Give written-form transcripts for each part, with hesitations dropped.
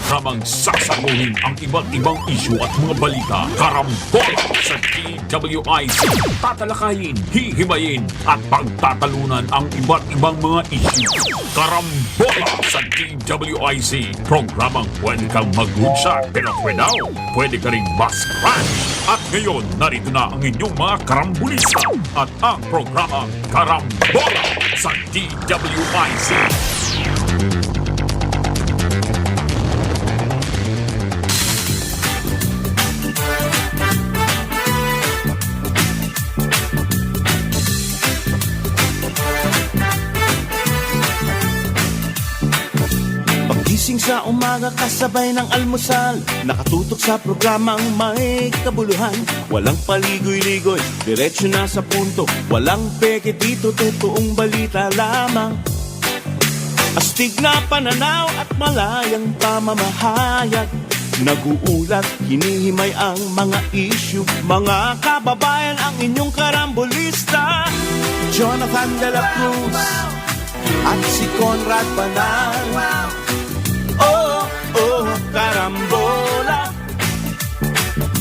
Programang sasaguhin ang iba't ibang isyu at mga balita. Karambola sa DWIC. Tatalakayin, hihimayin at pagtatalunan ang iba't ibang mga isyu. Karambola sa DWIC. Programang pwede kang mag-good pero now, pwede ka rin mas-crash. At ngayon, narito na ang inyong mga karambulista at ang programang Karambola sa DWIC. Pagising sa umaga kasabay ng almusal, nakatutok sa programang may kabuluhan. Walang paligoy-ligoy, diretso na sa punto. Walang peke dito, totoong balita lamang. Astig na pananaw at malayang pamamahayag. Naguulat, hinihimay ang mga issue. Mga kababayan, ang inyong karambulista, Jonathan de la Cruz at si Conrad Banal. Oh, oh, karambola,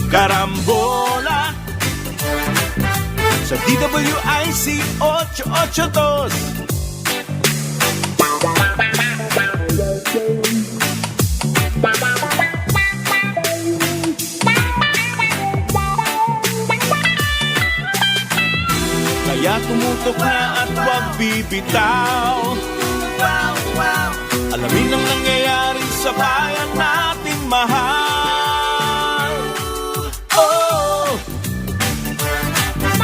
karambola sa DWIC 882. Kaya tumutok na at huwag bibitaw. Alamin ang nangyayari sa bayan nating mahal. Oh,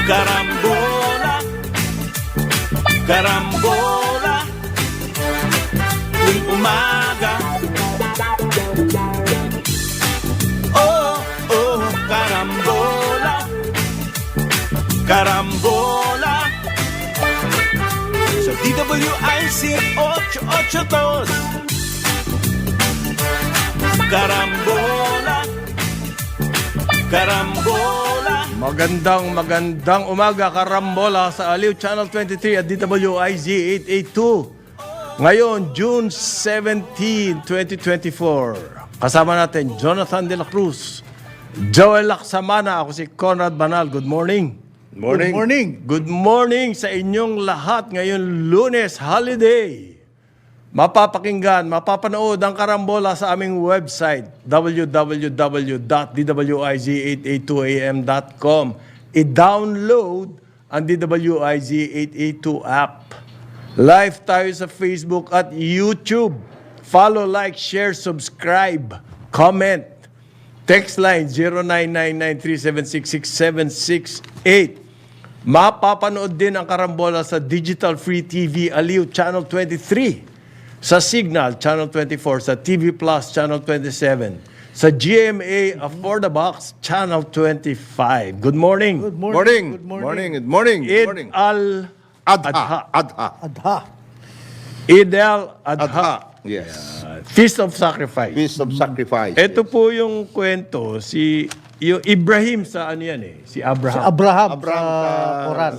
karambola, karambola, tuwing umaga. Oh, oh, karambola, karambola sa DWIC 882. Karambola, karambola. Magandang umaga, Karambola sa Aliw Channel 23 at DWIZ 882. Ngayon, June 17, 2024. Kasama natin Jonathan de la Cruz, Joel Laksamana, ako si Conrad Banal. Good morning. Morning. Good morning. Good morning sa inyong lahat. Ngayon, Lunes, holiday. Mapapakinggan, mapapanood ang Karambola sa aming website, www.dwiz882am.com. I-download ang DWIZ 882 app. Live tayo sa Facebook at YouTube. Follow, like, share, subscribe, comment. Text line 0999376668. Mapapanood din ang Karambola sa Digital Free TV Aliw Channel 23, sa Signal Channel 24, sa TV Plus Channel 27, sa GMA Affordabox Channel 25. Good morning. Good morning. Good morning. Eid Morning. al-Adha. Adha. Eid al-Adha. Yes. Feast of Sacrifice. Feast of Sacrifice. Ito po yung kwento, yung Ibrahim sa ano yan eh, si Abraham. Abraham Abraham sa Quran.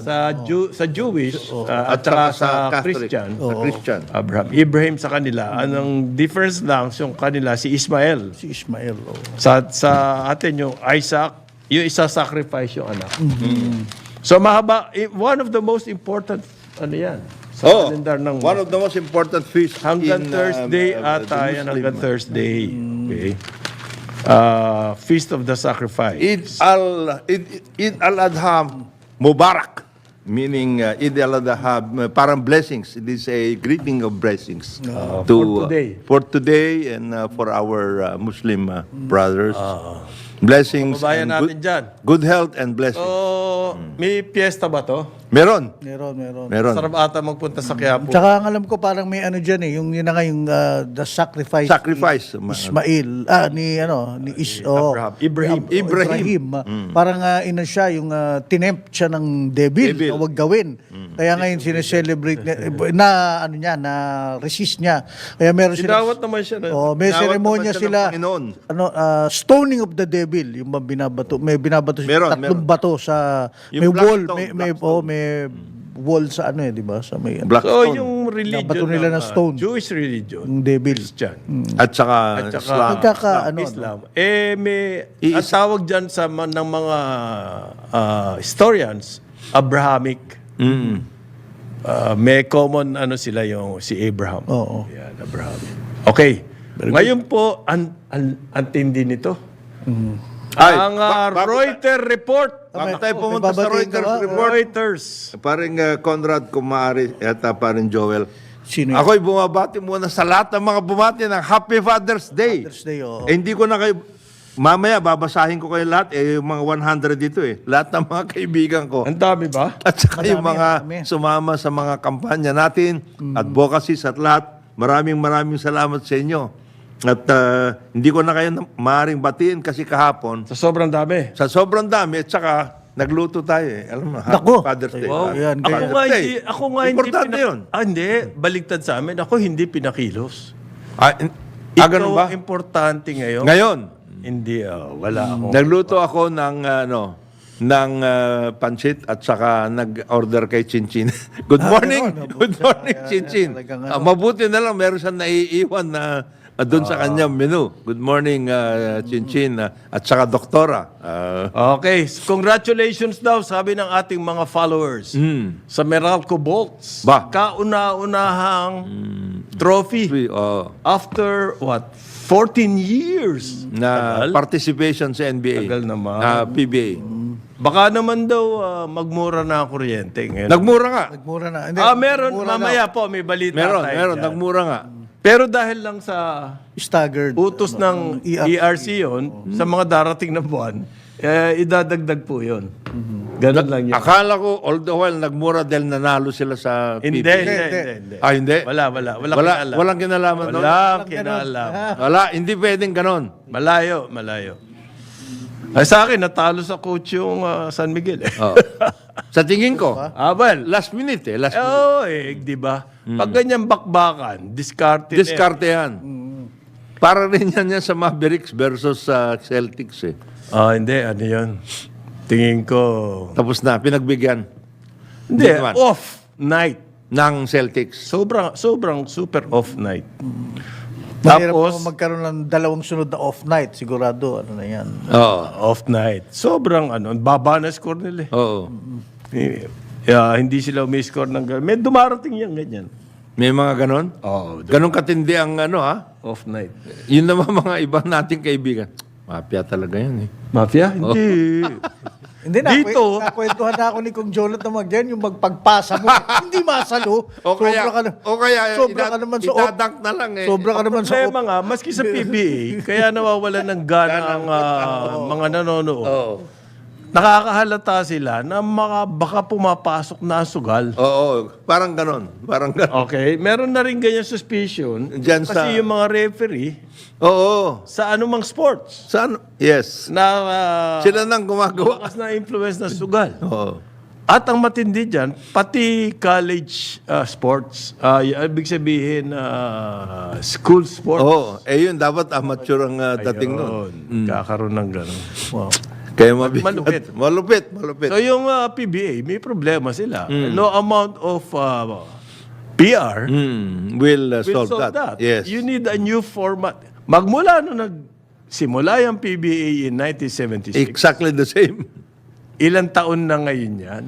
Sa Jewish at saka sa Catholic, Christian. Sa Christian. Abraham. Ibrahim sa kanila. Anong difference lang yung kanila, si Ismael. Si Ismael. Oh. Sa atin yung Isaac, yung isa sacrifice yung anak. So mahaba, one of the most important, ano yan, sa kalendar ng one of the most important feasts hanggang in Thursday the ata yan, Muslim, hanggang Thursday. Okay. Feast of the Sacrifice. Eid al-Adha Mubarak, meaning Eid al-Adha, parang blessings. It is a greeting of blessings for today. and for our Muslim brothers. Blessings Kababayan and natin dyan. good health and blessings. So, may piyesta ba to? Meron. Meron. Sarap ata magpunta sa Quiapo. Tsaka ang alam ko parang may ano diyan eh, yung yun na nga yung the sacrifice. Sacrifice. Ni Ismail, Ibrahim. Parang ina siya yung tinempt siya ng devil. Na wag gawin. Kaya ngayon sineselebrate na ano niya, na resist niya. Kaya meron sila Sinawat naman siya. may Tinawag seremonya naman siya ng sila. Panginoon. Stoning of the devil, yung binabato. May binabato siya, Meron, tatlong meron. bato sa Yung may wall, Blackstone, may wall sa ano di ba? Sa may So, Blackstone. yung religion Nabato nila ng stone. Jewish religion, yung devil. Christian, At saka, at saka Islam. Islam. Ang tawag dyan ng mga historians, Abrahamic. May common sila si Abraham. Oo. Yan, Abraham. Okay. Ngayon po, ang tindi nito. Ay, Ang Reuters report. Baka tayo may pumunta sa babatiin ka Reuters ba? report. Reuters. Paring Conrad, kung maaari, at paring Joel. Sino yun? Ako'y bumabati muna sa lahat ng mga bumati ng Happy Father's Day. Father's Day, oo. Hindi ko na kayo, mamaya babasahin ko kayo lahat, yung mga 100 dito lahat ng mga kaibigan ko. Ang dami ba? At saka yung Madami, mga madami. sumama sa mga kampanya natin, advocacies at lahat, maraming salamat sa inyo. At hindi ko na kayo maaaring batiin kasi kahapon, Sa sobrang dami. sa sobrang dami, at saka nagluto tayo Alam mo, Happy Naku! Father's Day. Wow, yan, Ako kaya- nga Day. hindi, Importante yun. Hindi, baligtad sa amin. Ako hindi pinakilos. Ganun Ikaw ba? ang importante ngayon. Ngayon, Hindi, wala ako. nagluto ako ng pancit at saka nag-order kay Chinchin. Good morning. Good morning, Chinchin. talagang Mabuti na lang meron siyang naiiwan na doon sa kanyang menu. Good morning, Chinchin. At saka Doktora. Okay, congratulations daw, sabi ng ating mga followers sa Meralco Bolts. Ba? Kauna-unahang trophy after what? 14 years. Na Tagal. participation sa NBA. Tagal naman. Na PBA. Baka naman daw magmura na ang kuryente ngayon. Nagmura nga. Nagmura na. Hindi, Meron. nagmura Mamaya po, may balita tayo Meron. dyan. Nagmura nga. Pero dahil lang sa na. Staggered. utos ng ERC yun, sa mga darating na buwan, idadagdag po yun. Ganun lang yun. Akala ko, all the while, nagmura dahil nanalo sila sa Hindi, PBA. hindi. Hindi? Walang kinalaman. Walang kinalaman doon? Walang kinalaman. Wala, hindi pwedeng ganon. Malayo. Ay, sa akin, natalo sa coach yung San Miguel. Oh. Sa tingin ko, Well, last minute last minute. di ba? Pag ganyan bakbakan, discarded. Diskarte yan. Para rin yan sa Mavericks versus sa Celtics Hindi, ano yun? Tingin ko, Tapos na, pinagbigyan hindi, naman. off night. ng Celtics. Sobrang super off night. Mahirap Tapos, po magkaroon ng dalawang sunod na off night. Sigurado, ano na yan. Oo. off night. Sobrang baba na score nila. Oo. Hindi sila umi-score ng ganyan. May dumarating yan ganyan. May mga ganon? Oo, Ganon katindi ang off night. Yun naman mga ibang nating kaibigan. Mafia talaga yan Mafia? Hindi. Hindi na, Dito- nakwentuhan na ako ni Kung Jonathan Magdian, yung magpagpasa mo, hindi masalo. O kaya sobra ka naman sa off. idadunk na lang Sobra ka naman sa Problema nga, maski sa PBA, kaya nawawalan ng gana ang mga nanonood. Oo. Nakakahalata sila na baka pumapasok na ang sugal. Oo, parang ganon. Parang ganon. Okay? Meron na rin ganyan suspicion. Diyan sa- kasi yung mga referee, Oo. sa anumang sports, Saan? Yes. na Sila nang gumagawa. bakas na influence ng sugal. Oo. At ang matindi dyan, pati college sports, ibig sabihin school sports. Oo. Yun, dapat amateur ang dating nun. Ayun, kakaroon ng gano'n. Wow. Kaya mabigat. Malupit. Malupit. So yung PBA, may problema sila. No amount of PR Will will solve solve that. that. Yes. You need a new format. Magmula nung nagsimula yung PBA in 1976, Exactly the same. ilang taon na ngayon yan?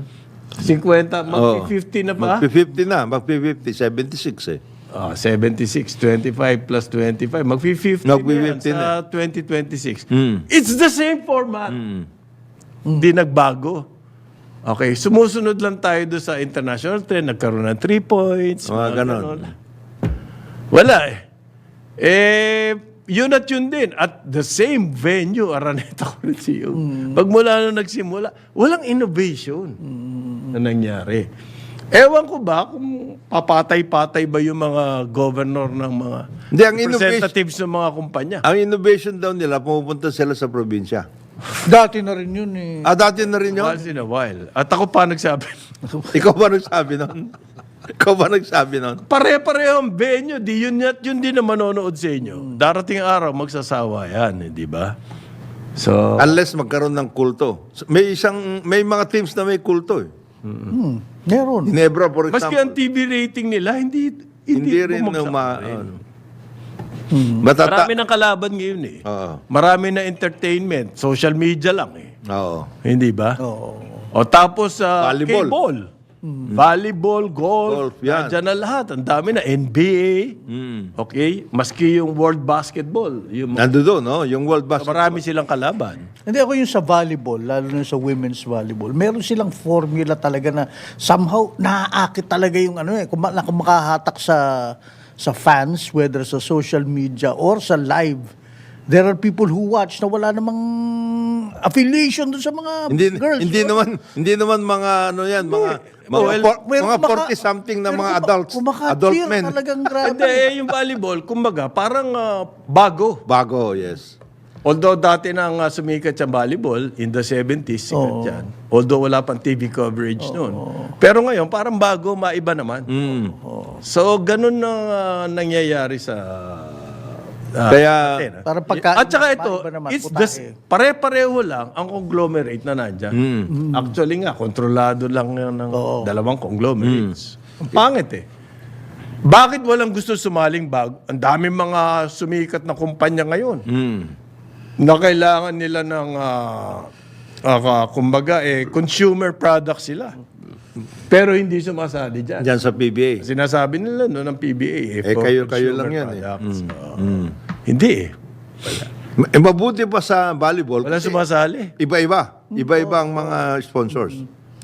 50, mag-50 na ba? Mag-50 na. Mag-50. 76 76, 25 plus 25. Mag-50 na yan Mag-50 sa 2026. It's the same format. Hindi nagbago. Okay, sumusunod lang tayo doon sa international trend. Nagkaroon ng 3 points. Mga ganon. Wala yun at yun din. At the same venue, Araneta Coliseum. Pagmula nung nagsimula, walang innovation na nangyari. Ewan ko ba kung papatay-patay ba yung mga governor ng mga Hindi, ang representatives ng mga kumpanya. Ang innovation daw nila, pumupunta sila sa probinsya. Dati na rin yun eh. Dati na rin yun. Once in a while. At ako pa nagsabi, Ikaw ba nagsabi nun? Ikaw ba nagsabi nun? pare-pareho ang venue, di yun at yun din na manonood sa inyo. Darating araw, magsasawa yan, di ba? So, Unless magkaroon ng kulto. May mga teams na may kulto Meron. Ginebra, for Maski ang example. TV rating nila, hindi Hindi rin bumagsak rin. Matata... Marami ng kalaban ngayon eh. Oo. Marami na entertainment. Social media lang eh. Oo. Hindi ba? Oo. O tapos Volleyball. K-ball. Volleyball, golf, Golf, yan. nandiyan na lahat. Ang dami na. NBA. Okay? Maski yung World Basketball. Yung Nando doon, no? Yung World Basketball. marami silang kalaban. Hindi ako yung sa volleyball, lalo na sa women's volleyball. Meron silang formula talaga na somehow naaakit talaga yung ano eh. Kung makahatak sa fans, whether sa social media or sa live. There are people who watch na wala namang affiliation dun sa mga girls. Hindi naman mga ano yan, mga 40 something na mga adults, adult men. Talagang grabe. Hindi, yung volleyball, kumbaga, parang bago. Bago, yes. Although dati nang sumikat sa volleyball in the 70s, sikat yan. Although wala pang TV coverage noon. Pero ngayon, parang bago, maiba naman. So, ganun na nangyayari sa... Kaya, natin, Parang pagka- At saka ito, maiba naman, it's putahe. pare-pareho lang ang conglomerate na nandyan. Actually nga, kontrolado lang yan ng dalawang conglomerates. Ang pangit eh. Bakit walang gusto sumaling bago? Ang daming mga sumikat na kumpanya ngayon na kailangan nila ng kumbaga consumer products sila. Pero hindi sumasali dyan. dyan sa PBA. Sinasabi nila no ng PBA for kayo consumer lang yan products. Hindi eh. Mabuti pa sa volleyball. Wala kasi sumasali. Iba-iba. Iba-iba ang mga sponsors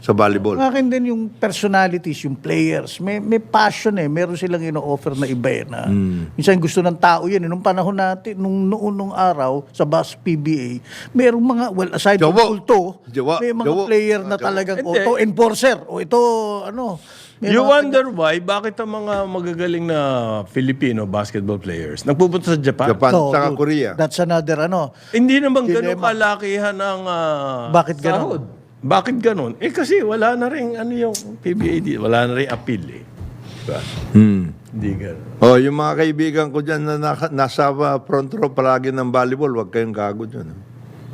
sa volleyball. Akin din yung personalities, yung players. May passion eh. Meron silang ino-offer na iba eh. Na, minsan gusto ng tao yan. Nung panahon natin, nung araw, sa bus PBA, merong mga, well, aside from Jowo. kulto, Jowo. may mga Jowo. player na talagang, Hindi. ito enforcer, o ito, ano. may You mga- wonder why, bakit ang mga magagaling na Filipino basketball players nagpupunta sa Japan? Japan, No, saka dude, Korea. That's another, ano. Hindi naman ganun Dilemma. kalakihan ang Bakit ganun? sahod. Bakit ganun? Kasi wala na rin yung PBA, wala na rin appeal eh. Diba? Hindi ganun. Oh, yung mga kaibigan ko dyan na nasa front row palagi ng volleyball, huwag kayong gago dyan.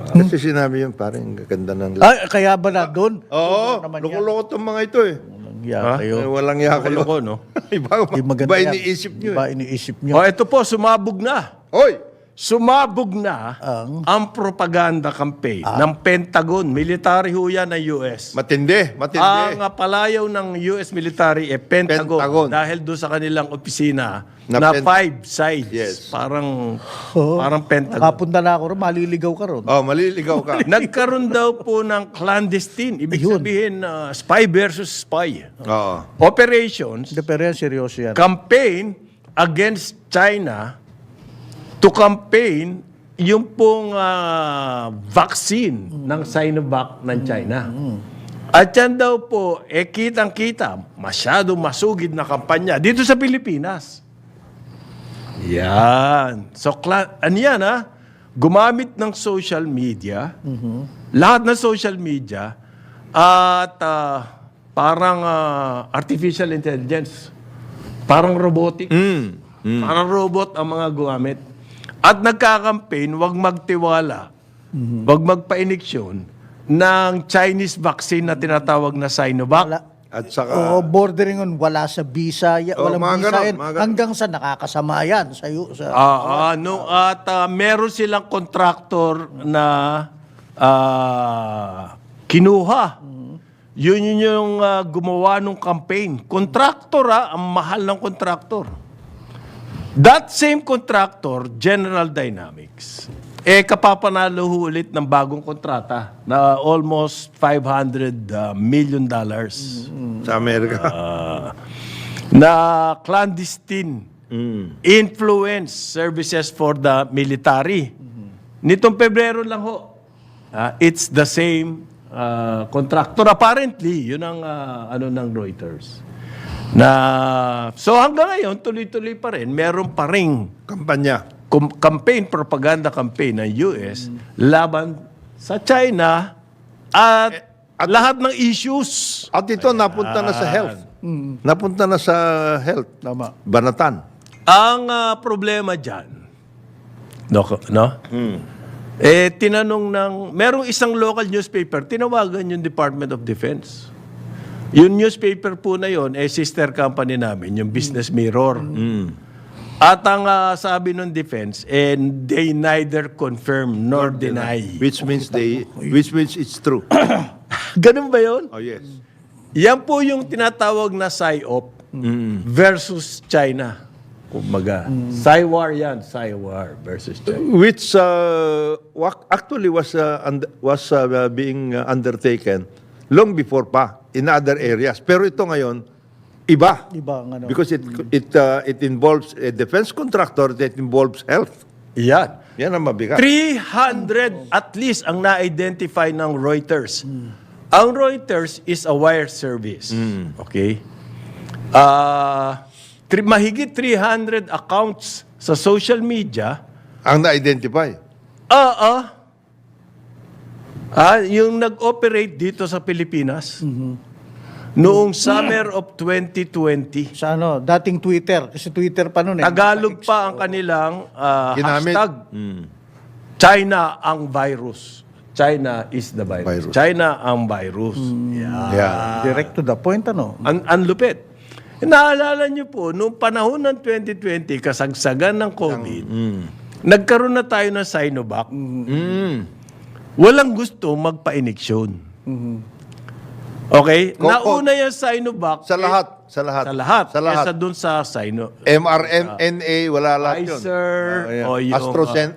Kasi sinabi yun, parang gaganda ng... Ay, kaya ba na doon? Oo, naman yan. loko-loko itong mga ito eh. Yeah, kayo. Walang iya kayo. Loko, no? Iba, Di maganda iba yan. iniisip nyo Iba eh. iniisip nyo. O ito po, sumabog na. Hoy! Sumabog na ang propaganda campaign ng Pentagon. Military ho yan ng US. Matindi. Ang palayaw ng US military Pentagon, Pentagon. dahil doon sa kanilang opisina Na na 5 sides. Yes. Parang Pentagon. Kapunta na ako ron, maliligaw ka ron. Oh, maliligaw ka. Nagkaroon daw po ng clandestine. Ibig Ayun. sabihin, spy versus spy. Oo. Operations, Hindi, pero yan, seryoso yan. campaign against China to campaign yung pong vaccine ng Sinovac ng China. At yan daw po, kitang-kita, masyadong masugid na kampanya dito sa Pilipinas. Yan. So, ano yan gumamit ng social media, lahat ng social media, at parang artificial intelligence, parang robotic, parang robot ang mga gumamit. At nagkakampaign, wag magtiwala, wag magpa-iniksyon ng Chinese vaccine na tinatawag na Sinovac. Wala. At saka, Oo, bordering on, wala sa visa, walang mga visa ganon, yan. mga ganon. Hanggang sa nakakasama yan. At meron silang kontraktor na kinuha. Yun yung gumawa ng campaign. Kontraktor ang mahal ng kontraktor. That same contractor, General Dynamics, kapapanalo ho ulit ng bagong kontrata na almost $500 million sa Amerika. na clandestine influence services for the military. Nitong Pebrero lang ho, it's the same contractor. Apparently, yun ang ng Reuters. So hanggang ngayon, tuloy-tuloy pa rin, meron pa rin Kampanya. campaign, propaganda campaign ng US laban sa China at lahat ng issues. At ito, napunta na sa health. Napunta na sa health. Tama. Banatan. Ang problema dyan, tinanong merong isang local newspaper, tinawagan yung Department of Defense. Yung newspaper po na yon, sister company namin, yung Business Mirror. At ang sabi ng defense, and they neither confirm nor deny. Which means it's true. Ganun ba yun? Oh, yes. Yan po yung tinatawag na PSYOP versus China. Kumbaga, Cywar yan, Cywar versus China. Which actually was being undertaken long before pa in other areas. Pero ito ngayon, iba. Iba ang ano. Because it involves a defense contractor that involves health. Yan. Yan ang mabigat. 300 at least ang na-identify ng Reuters. Ang Reuters is a wire service. Okay? Mahigit 300 accounts sa social media. Ang na-identify. Yung nag-operate dito sa Pilipinas noong summer of 2020. Sa ano, dating Twitter. Kasi Twitter pa noon eh. Tagalog pa ang kanilang Ginamit. hashtag. China ang virus. China is the virus. China ang virus. Yeah. Direct to the point, ano? Ang lupit. Naalala niyo po, noong panahon ng 2020, kasagsagan ng COVID, nagkaroon na tayo ng Sinovac. Walang gusto magpa-iniksyon. Okay? Nauna yung Sinovac. Sa lahat. Sa lahat. Kesa dun sa mRNA, wala lahat yun. Pfizer, o yung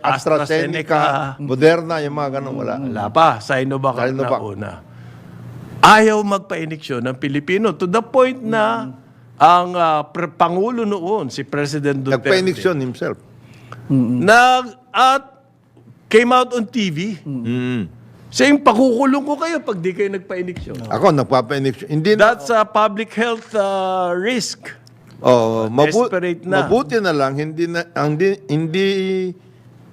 AstraZeneca, Moderna, yung mga ganun, wala. Wala pa. Sinovac ang nauna. Ayaw magpa-iniksyon ng Pilipino to the point na ang Pangulo noon, si President Duterte, Nagpa-injection himself. at came out on TV saying, pakukulong ko kayo pag di kayo nagpa-iniksyon. Ako, nagpapa-injection. Hindi na, That's a public health risk. Desperate na. Mabuti na lang, hindi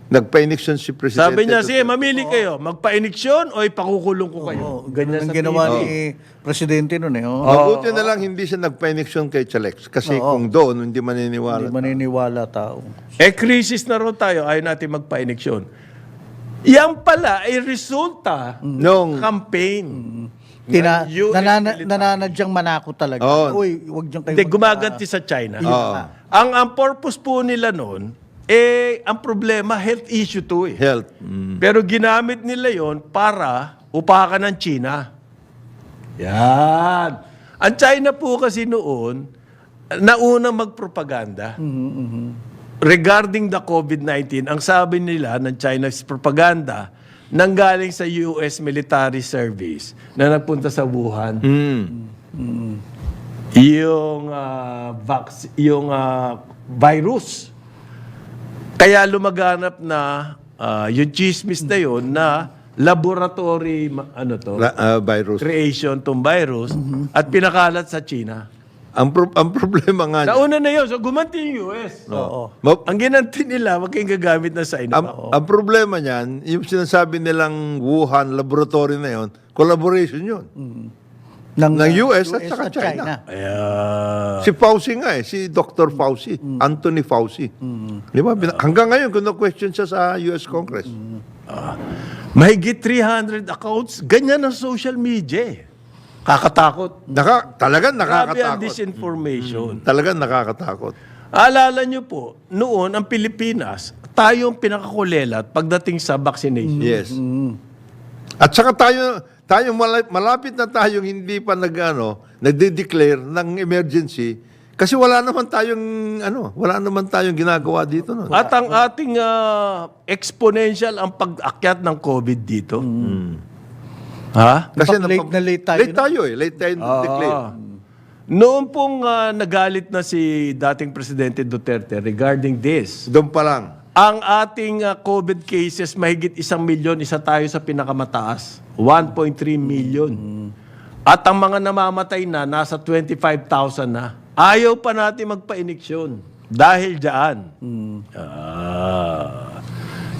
nagpa-injection si Presidente. Sabi niya, sige, mamili kayo, magpa-iniksyon o ipakukulong ko kayo. Ganyan Ang sa ginawa TV. ni Presidente noon eh. Oh. Mabuti na lang, hindi siya nagpa-injection kay Chalex. Kasi kung doon, hindi maniniwala. Hindi maniniwala tao. Crisis na rin tayo, ayaw natin magpa-iniksyon. Yan pala ay resulta Nung- campaign. US Nananadyang manako talaga. Oo. Uy, wag dyan kayo. Hindi, gumaganti sa China. Oo. Ang purpose po nila noon, ang problema, health issue to eh. Health. Pero ginamit nila yon para upakan ng China. Yan. Ang China po kasi noon, naunang magpropaganda. Regarding the COVID-19, ang sabi nila ng China's propaganda, nanggaling sa US military service na nagpunta sa Wuhan. Yung virus. Kaya lumaganap na yung chismis na yun na laboratory Virus. creation tong virus at pinakalat sa China. Ang problema nga niya, Nauna na yun. So gumanti yung US. Ang ginanti nila, wag kayong gagamit na sa Sinovac. ang problema niyan, yung sinasabi nilang Wuhan laboratory na yon, collaboration yun. Ng US at saka China. Ayan. Si Fauci nga si Dr. Fauci, Anthony Fauci. Di ba? Hanggang ngayon, kung question siya sa US Congress. Mahigit 300 accounts, ganyan ang social media eh. Kakatakot. Talagang Grabe ang nakakatakot. disinformation. Talagang nakakatakot. Alala nyo po, noon ang Pilipinas, tayo ang pinakakulelat pagdating sa vaccination. Yes. At saka tayo malapit na tayong hindi pa nagde-declare ng emergency kasi wala naman tayong ginagawa dito noon. At ang ating exponential ang pag-akyat ng COVID dito. Ha? Kasi Late tayo. Late tayo declare. Noon pong nagalit na si dating Presidente Duterte regarding this, Doon pa lang. ang ating COVID cases, mahigit 1 milyon, isa tayo sa pinakamataas. 1.3 million. At ang mga namamatay na, nasa 25,000 na. Ayaw pa natin magpa-iniksyon. Dahil dyan.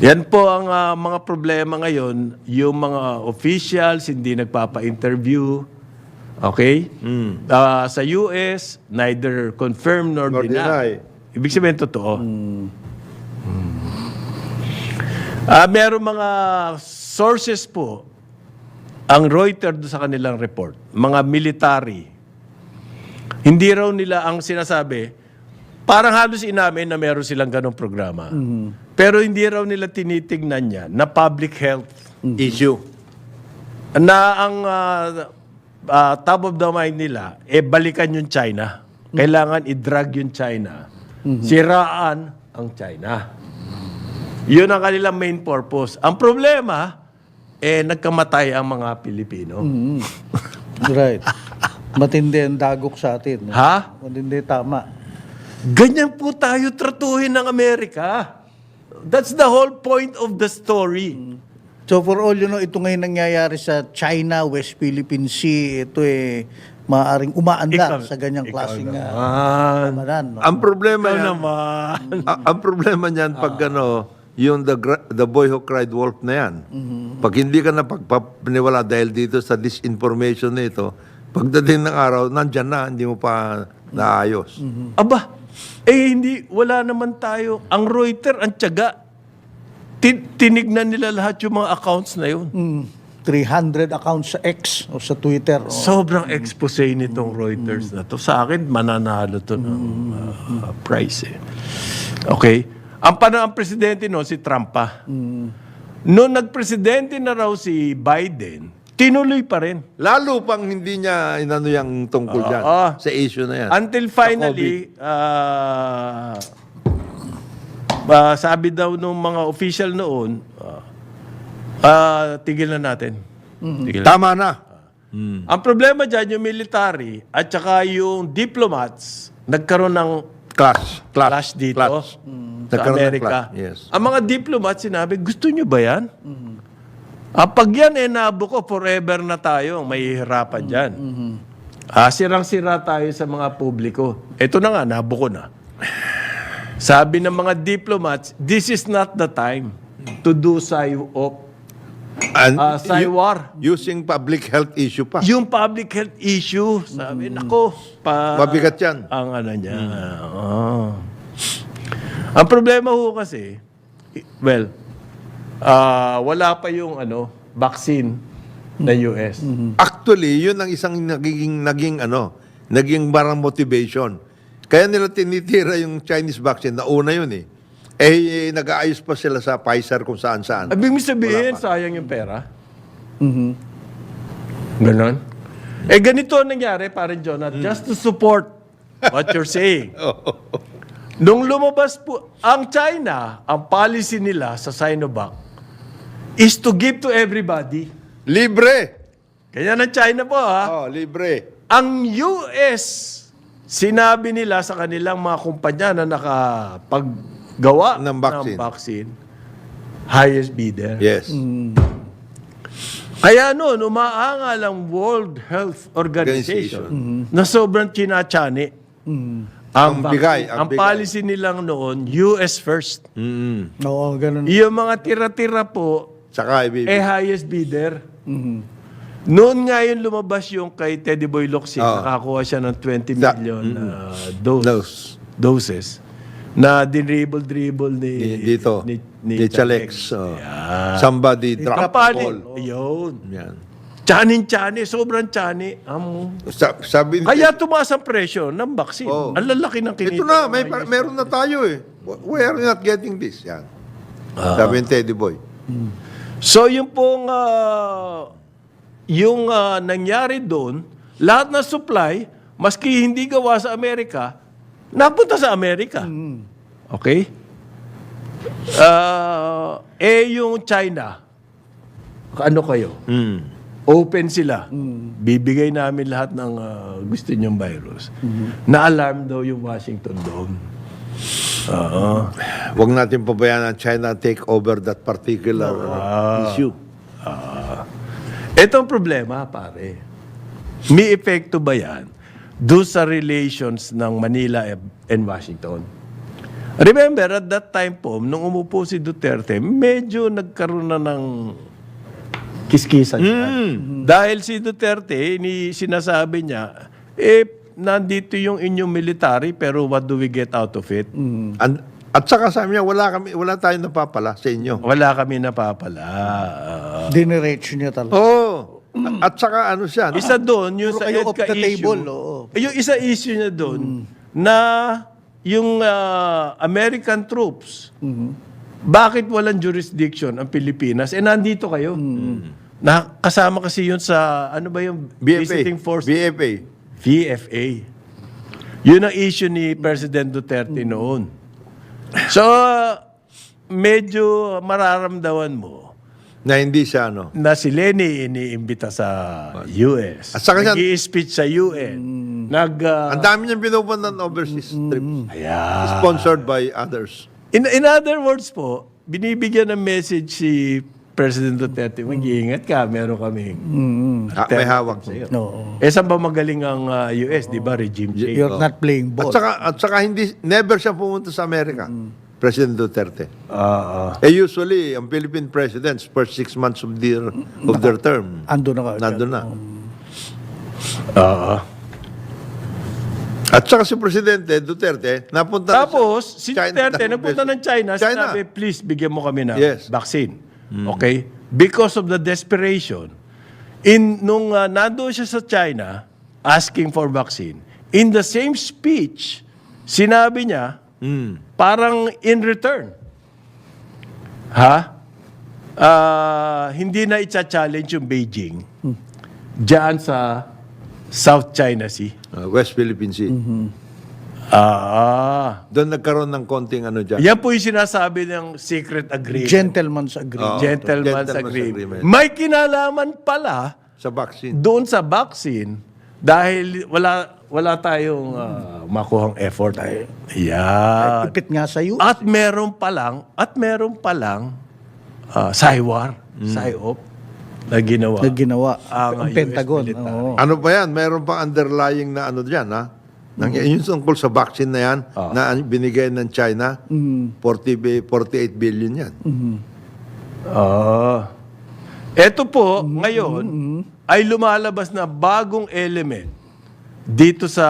Yan po ang mga problema ngayon. Yung mga officials, hindi nagpapa-interview. Okay? Sa US, neither confirm nor deny. Ibig sabihin, totoo. Meron mga sources po ang Reuters doon sa kanilang report, mga military, hindi raw nila ang sinasabi, parang halos inamin na meron silang ganong programa. Pero hindi raw nila tinitignan niya na public health Issue. na ang top of the mind nila, balikan yung China. Kailangan i-drag yung China. Siraan ang China. Yun ang kanilang main purpose. Ang problema, nagkamatay ang mga Pilipino. Right. Matindi ang dagok sa atin. Ha? Matindi, tama. Ganyan po tayo tratuhin ng Amerika. That's the whole point of the story. So for all you know, ito ngayon nangyayari sa China, West Philippine Sea, ito maaaring umaandar sa ganyang klaseng kamaran. No? Ang problema yan, Naman. ang problema niyan pag yung the boy who cried wolf na yan. Pag hindi ka na pagpapaniwala dahil dito sa disinformation na ito, pagdating ng araw, nandyan na, hindi mo pa naayos. Aba, hindi, wala naman tayo. Ang Reuters, ang tiyaga, tinignan nila lahat yung mga accounts na yun. 300 accounts sa X o sa Twitter. O. Sobrang expose nitong Reuters na to. Sa akin, mananalo to ng price. Okay? Ang presidente noon, si Trump pa. Noong nagpresidente na raw si Biden, tinuloy pa rin. Lalo pang hindi niya inano yung tungkol dyan sa issue na yan. Until finally, sabi daw nung mga official noon, tigil na natin. Tigil na. Tama na. Ang problema dyan, yung military at saka yung diplomats, nagkaroon ng clash dito sa Nagkaroon ng Amerika. clash, yes. Ang mga diplomats sinabi, gusto nyo ba yan? Pag yan nabuko, forever na tayo, may hihirapan dyan. Sirang-sira tayo sa mga publiko. Ito na nga, nabuko na. Sabi ng mga diplomats, this is not the time to do psyop. And Saywar. using public health issue pa. Yung public health issue, sabi, nako, Mabigat yan. ang ano niya. Ang problema ho kasi, wala pa yung vaccine ng US. Actually, yun ang isang naging barang motivation. Kaya nila tinitira yung Chinese vaccine, nauna yun nag-aayos pa sila sa Pfizer kung saan-saan. Ibig mo sabihin, sayang yung pera? Ganon? Ganito ang nangyari, parang Jonathan, just to support what you're saying. Nung lumabas po, ang China, ang policy nila sa Sinovac is to give to everybody. Libre! Kaya ng China po, ha? Libre. Ang US, sinabi nila sa kanilang mga kumpanya na nakapaggawa Ng vaccine. highest bidder. Yes. Kaya noon, umaangal ang World Health Organization na sobrang chinachani. Ang bigay, vaccine. ang Ang bigay. policy nilang noon, US first. Oo, ganun. Yung mga tira-tira po, Saka ibibigay. highest bidder. Noon nga yun lumabas yung kay Teddy Boy Locsin, nakakuha siya ng 20 million doses na dinribble-dribble ni Chalex. Somebody dropped the Kapalit. ball. Ayun. Yan. Tsanin-tsani, sobrang tsani. Sabi Kaya tumaas ang presyo ng vaccine. Ang lalaki ng kinita. ito na, meron na tayo Why are we not getting this? Yan. Sabi ni Teddy Boy. So yung pong nangyari doon, lahat ng supply, maski hindi gawa sa Amerika, napunta sa Amerika. Okay? Yung China, ano kayo? Open sila. Bibigay namin lahat ng gusto niyong virus. Na-alarm daw yung Washington doon. Huwag natin pabayaan ang China take over that particular issue. Ito ang problema, pare. May epekto ba yan doon sa relations ng Manila and Washington? Remember, at that time po, nung umupo si Duterte, medyo nagkaroon na ng kiskisan yan. Dahil si Duterte, sinasabi niya, nandito yung inyong military, pero what do we get out of it? At saka sabi niya, wala tayong napapala sa inyo. Wala kami napapala. Diniretso niya talaga. At saka ano siya, Isa doon, yung Puro sa kayo EDCA off the issue. table, oo. Yung isa issue niya doon, na yung American troops, bakit walang jurisdiction ang Pilipinas? Nandito kayo. Kasama kasi yun sa, ano ba yung visiting force? BFA. VFA. Yun ang issue ni President Duterte noon. So, medyo mararamdaman mo Na hindi siya ano. na si Lenny iniimbita sa US. At saka yan- Nag-i-speech sa UN. Ang dami niyang pinupuntan ng overseas trips. Ayan. Sponsored by others. In other words po, binibigyan ng message si President Duterte, mag-iingat ka, meron kaming May hawak. No. saan ba magaling ang US, di ba? Regime change. You're not playing ball. At saka never siya pumunta sa Amerika. President Duterte. Ah, Usually, ang Philippine presidents, first 6 months of their term, Ando na ka. nandun na. ah. At saka si Presidente Duterte, napunta na Tapos, si China- Duterte nagpunta ng China, China. sinabi, please, bigyan mo kami ng Yes. vaccine. Okay? Because of the desperation, nung nandoon siya sa China, asking for vaccine, in the same speech, sinabi niya, parang in return, hindi na i-challenge yung Beijing diyan sa South China Sea. West Philippine Sea. Doon nagkaroon ng konting ano dyan. Yan po yung sinasabi ng secret agreement. Gentleman's agreement. Gentleman's Gentleman's agreement. agreement. May kinalaman pala Sa vaccine. doon sa vaccine dahil wala tayong makuhang effort. Yan. Ipit nga sa US. At meron palang SAIWAR, PSYOP na ginawa. na ginawa Ang ang Pentagon. US military. Oo. Ano pa yan? Meron pang underlying na ano dyan, ha? Yung tungkol sa vaccine na yan, na binigay ng China, 48 billion yan. Ito po, ngayon, ay lumalabas na bagong element dito sa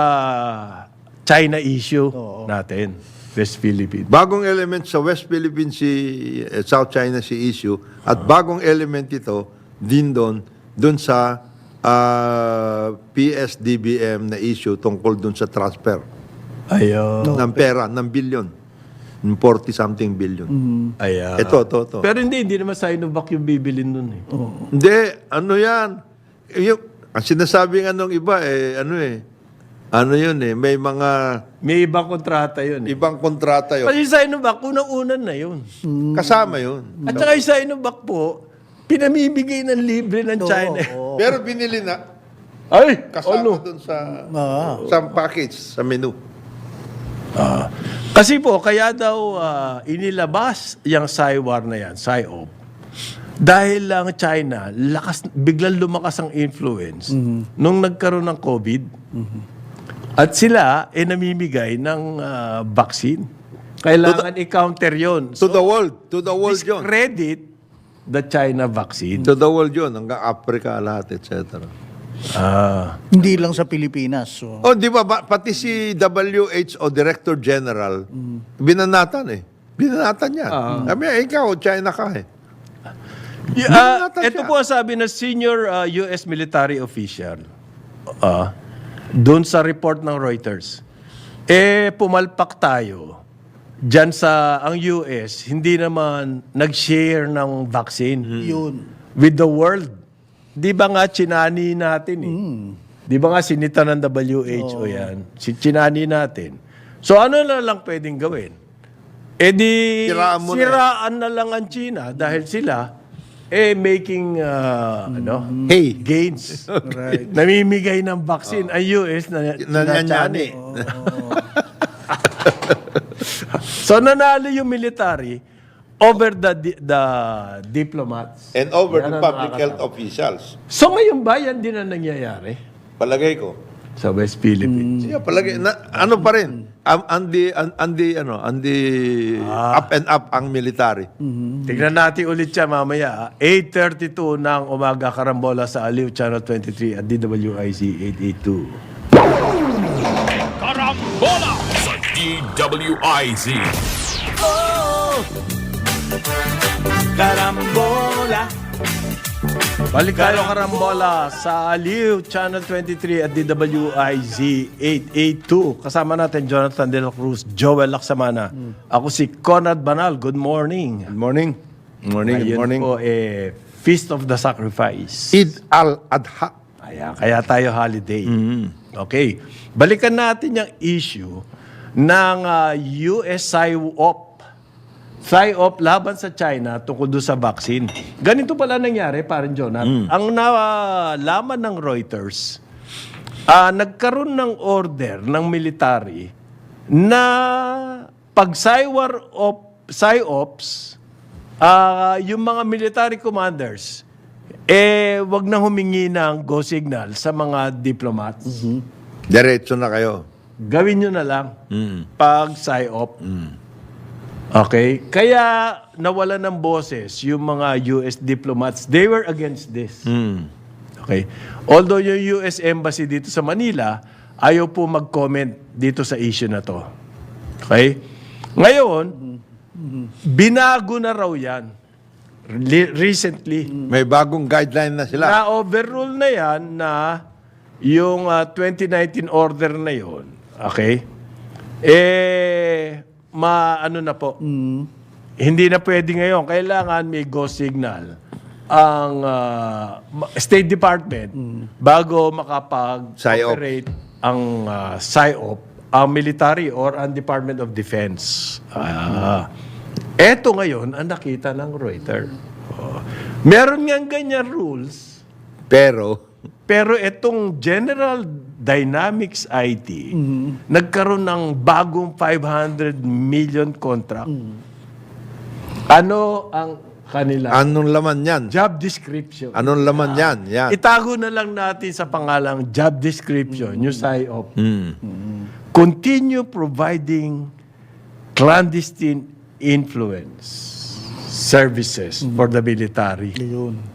China issue natin, West Philippines. Bagong element sa West Philippine Sea, South China Sea issue, at bagong element ito din doon sa PSDBM na issue tungkol doon sa transfer Ayun. ng pera, ng billion. 40-something billion. Ayan. Ito. Pero hindi naman Sinovac yung bibilin nun eh. Hindi, ano yan? Ang sinasabi nga nung iba, may mga May ibang kontrata yun eh. ibang kontrata yun. Kasi Sinovac, unang-unan na yun. Kasama yun. At saka yung Sinovac po, pinamimigay ng libre ng China. Pero binili na, Ay! kasama dun sa package, sa menu. Kasi po, kaya daw inilabas yung SAIWAR na yan, PSYOP, dahil lang China, biglang lumakas ang influence nung nagkaroon ng COVID. At sila, namimigay ng vaccine. Kailangan i-counter yun. To the world yun. Discredit the China vaccine. To the world yun, hanggang Africa lahat, etc. Hindi lang sa Pilipinas. So. Oh, di ba, pati si WHO Director General, binanatan Binanatan niya. Sabi niya, ikaw, China ka eh. Binanatan Ito siya. po ang sabi ng senior US military official doon sa report ng Reuters. Pumalpak tayo. Diyan sa ang US, hindi naman nag-share ng vaccine Yun. with the world. Di ba nga chinani natin eh? Di ba nga sinita ng WHO yan? Chinani natin. So ano na lang pwedeng gawin? Siraan mo na siraan na lang ang China dahil sila making Hey. gains. Namimigay ng vaccine ang US na Nanyanyani. So nanalo yung military over the diplomats. And over Yan the ang public nakakatawa. health officials. So ngayon ba yan din ang nangyayari Palagay ko. sa West Philippines? Siya, palagay, ano pa rin? Up and up ang military. Tignan natin ulit siya mamaya. 8:32 ng umaga karambola sa Aliw Channel 23 at DWIZ 882. Karambola sa DWIZ. Karambola Balik tayo karambola sa Aliw, Channel 23 at DWIZ 882. Kasama natin Jonathan De La Cruz, Joel Laksamana. Ako si Conrad Banal. Good morning. Good morning. Good morning. Good Ngayon morning. po, Feast of the Sacrifice. Eid al-Adha. Ayan, kaya tayo holiday. Okay. Balikan natin yung issue ng US PSYOP laban sa China tungkol doon sa vaccine. Ganito pala nangyari, parang Jonathan. Ang nalaman ng Reuters, nagkaroon ng order ng military na pag PSYOPs, yung mga military commanders, wag na humingi ng go signal sa mga diplomats. Diretso na kayo. Gawin nyo na lang pag PSYOP. Okay? Kaya nawala ng boses yung mga US diplomats. They were against this. Okay? Although yung US Embassy dito sa Manila, ayaw po mag-comment dito sa issue na to. Okay? Ngayon, binago na raw yan. Recently. May bagong guideline na sila. Na-overrule na yan na yung 2019 order na yon. Okay? Ano na po. Hindi na pwede ngayon. Kailangan may go signal ang State Department bago makapag-operate ang PSYOP, ang military or ang Department of Defense. Eto ngayon ang nakita ng Reuters. Meron ngang ganyan rules, pero itong General Dynamics IT, nagkaroon ng bagong 500 million contract. Ano ang kanila? Anong laman yan? Job description. Anong laman yan? Yan. Itago na lang natin sa pangalang job description, yung PSYOP. Continue providing clandestine influence services for the military.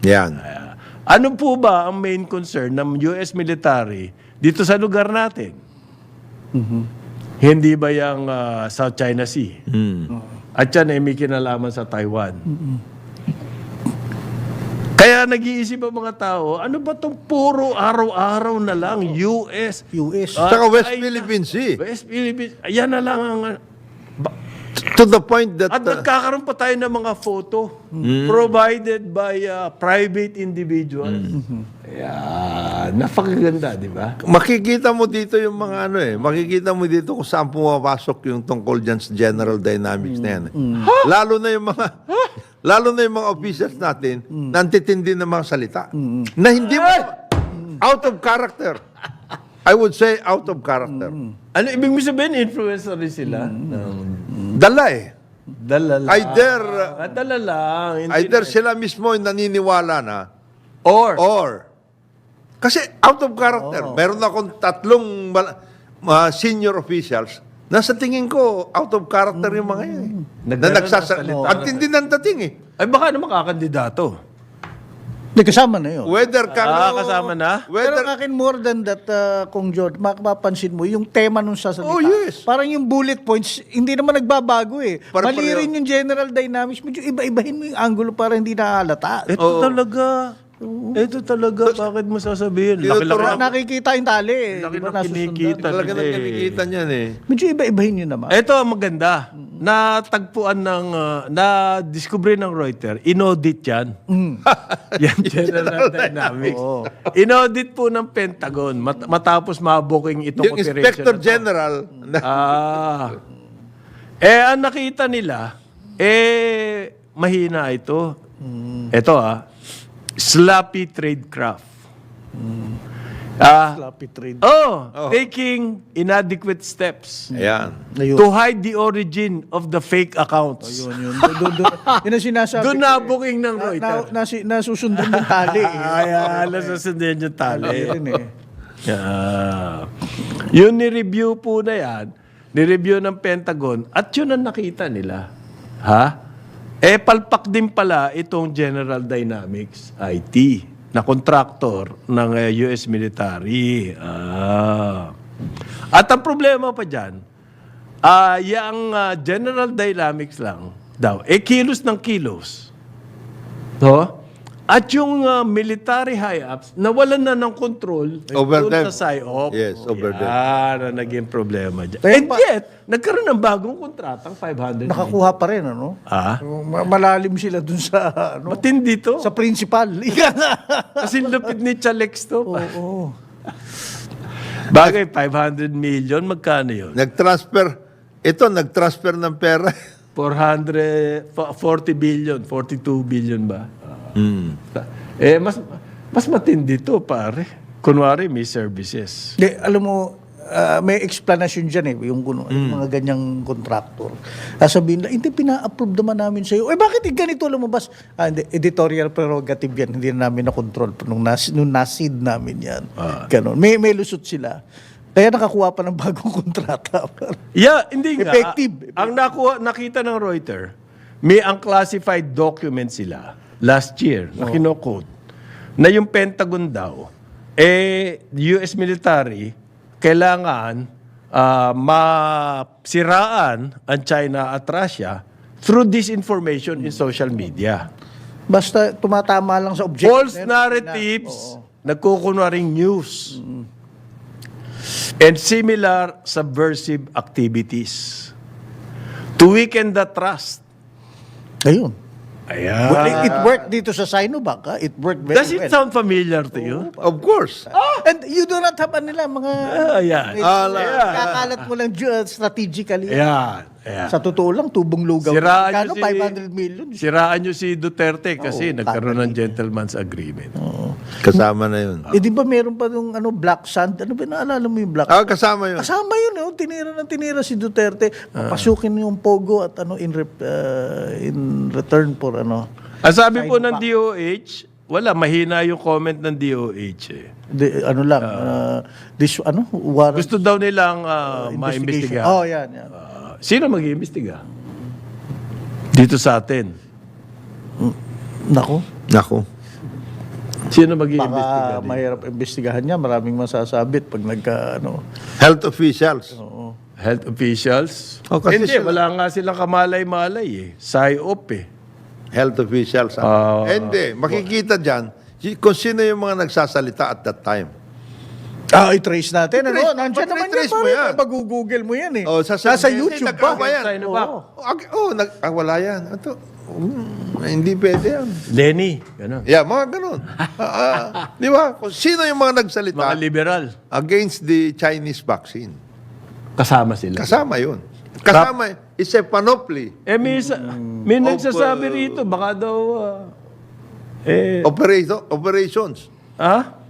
Yan. Ano po ba ang main concern ng US military dito sa lugar natin? Hindi ba yung South China Sea? At yan may kinalaman sa Taiwan. Kaya nag-iisip ang mga tao, ano ba itong puro araw-araw na lang US? Saka West China, Philippine Sea. West Philippines. Ayan na lang ang... To the point that... At nagkakaroon pa tayo ng mga photo provided by private individuals. Ayan. Napakaganda, di ba? makikita mo dito yung mga makikita mo dito kung saan pumapasok yung tungkol dyan sa General Dynamics na yan. Lalo na yung mga officers natin na antitindi ng mga salita na hindi mo out of character. I would say out of character. Ano ibig mo sabihin? Influencer rin sila? Dala eh. Dala lang. Dala lang. Hindi Either sila mismo yung naniniwala na or kasi out of character. Meron akong tatlong senior officials na sa tingin ko out of character yung mga yan. Na nagsasalita. At hindi nang dating eh. ay baka naman kakandidato. Hindi, kasama na yun. Whether kasama na? Pero Whether akin more than that, Kung George, mapapansin mo, yung tema nung sasalita. Oh, yes. Parang yung bullet points, hindi naman nagbabago eh. Mali Pareho. rin yung general dynamics. Medyo iba-ibahin mo yung angulo para hindi nahalata. Ito talaga. Bakit mo sasabihin? Laki-laki Nakikita yung tali eh. Laki Di ba ng nasusundan? kinikita. talaga nang kinikita niyan eh. Medyo iba-ibahin nyo naman. Ito ang maganda. Natagpuan ng, na-discover ng Reuters, inaudit yan. Yan, General Dynamics. Inaudit po ng Pentagon matapos mabuking itong Yung operation. Inspector na to. General Ang nakita nila, mahina ito. Ito sloppy tradecraft. Sloppy trade. Taking inadequate steps Ayan. Ayun. to hide the origin of the fake accounts. Yun ang sinasabi. Doon na booking ng Reuters. Nasusundan yung tali eh. Ay, nasasundan yung tali. Yun eh. Yung ni-review po na yan, ni-review ng Pentagon, at yun ang nakita nila. Palpak din pala itong General Dynamics IT na contractor ng US military. At ang problema pa dyan, yung General Dynamics lang daw, kilos ng kilos. At yung military high-ups, nawalan na ng control Over doon them. sa PSYOP. Yes, over them. Yan ang naging problema dyan. Kaya And yet, nagkaroon ng bagong kontratang 500 million. Nakakuha pa rin, ano? Malalim sila dun sa, ano? Matindi to. Sa principal. Ika nga. Kasi lupit ni Chalex to. Oo. Bagay, 500 million, magkano yun? Nag-transfer ng pera. 40 billion, 42 billion ba? Hmm. Mas matindi to, pare. Kunwari, may services. Di, alam mo, may explanation dyan yung mga ganyang contractor. Sabihin na, hindi pina-approve naman namin sa'yo. Bakit ganito lumabas? Hindi, editorial prerogative yan. Hindi na namin na-control nung nasid namin yan. Ganon. May lusot sila. Kaya nakakuha pa ng bagong kontrata. Yeah, hindi nga. Effective. Ang nakita ng Reuters, may unclassified document sila last year na kino-quote na yung Pentagon daw, US military, kailangan masiraan ang China at Russia through disinformation in social media. Basta tumatama lang sa objective. False narratives, nagkukunwaring news, and similar subversive activities to weaken the trust. Ayun. Ayan. Well, it worked dito sa Sinovac. It worked very Does it well. sound familiar to you? Of course. And you do not have nila mga... Ayan. Kakalat mo lang strategically. Ayan. Ayan. Sa totoo lang, tubong lugaw. Siraan Kano, nyo 500 million. Siraan nyo si Duterte kasi nagkaroon ng gentleman's agreement. Kasama na yun. Di ba meron pa yung Black Sand? Ano ba, naalala mo yung Black Sand? Kasama yun. Kasama yun, tinira si Duterte. Papasukin yung Pogo at in return for Ang sabi po ng DOH, wala, mahina yung comment ng DOH eh. Warrant Gusto daw nilang investigation. maimbestiga. Oh, yan. Sino mag-iimbestiga? Dito sa atin. Nako. Sino mag-iimbestiga? Baka mahirap imbestigahan niya. Maraming masasabit pag Health officials. Health officials? Kasi Hindi, wala nga silang kamalay-malay eh. PSYOP eh. Health officials. Hindi, makikita dyan kung sino yung mga nagsasalita at that time. I-trace natin. Nandiyan naman i-trace mo yan. Mag-google mo yan eh. Sasabihin, Nasa YouTube ba? nagkakawa yan. Sinovac. Wala yan. Hindi pwede yan. Lenny, gano'n. Yeah, mga ganun. Di ba? Kung sino yung mga nagsalita Mga liberal. against the Chinese vaccine. Kasama sila. Kasama yun. Kasama, it's a panoply. May nagsasabi rito, baka daw, Operations. ha?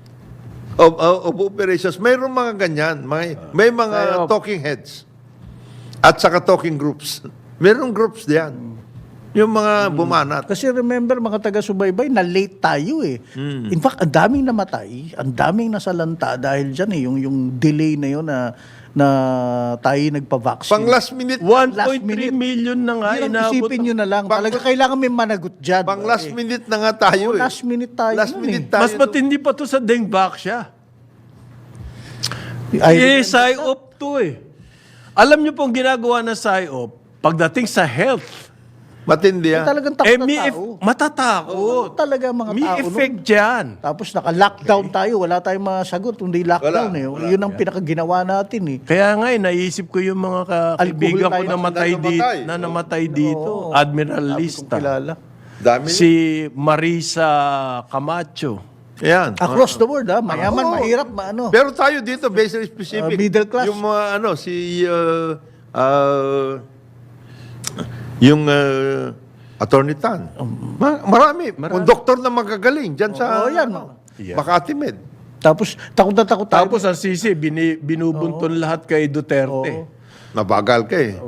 Of operations. Mayroong mga ganyan. May mga Psyop. talking heads. At saka talking groups. Mayroong groups diyan. Yung mga bumanat. Kasi remember, mga taga-subaybay, na late tayo eh. In fact, ang daming namatay, ang daming nasalanta dahil dyan eh, yung delay na yun na tayo nagpa-vaccine. Pang last minute. 1.3 minute. million na nga. Yun ang inabot isipin nyo na lang. Talaga kailangan may managot dyan. Pang last minute na nga tayo eh. Last minute tayo Last nun minute eh. tayo. Mas matindi pa to sa Dengbak siya. Ay, PSYOP to eh. Alam niyo pong ginagawa ng PSYOP, pagdating sa health, Matindi yan. talagang takot na may tao. matatakot. Talaga mga May tao. no? effect dyan. Tapos naka-lockdown tayo. Wala tayong masagot. Hindi lockdown Wala. eh. Yun ang pinakaginawa natin eh. Kaya nga naisip ko yung mga kaibigan ko tayo na namatay dito. Admiral Lista. Kilala. Dami. Si Marisa Camacho. Yan. Across the world mayaman, Oo. mahirap, Pero tayo dito, very specific. Middle class. Yung mga yung Attorney Tan. Marami. Kung doktor na magagaling dyan sa yan. Makati Med. Tapos takot na takot tayo. Tapos ang sisi, binubunton lahat kay Duterte. Nabagal ka eh.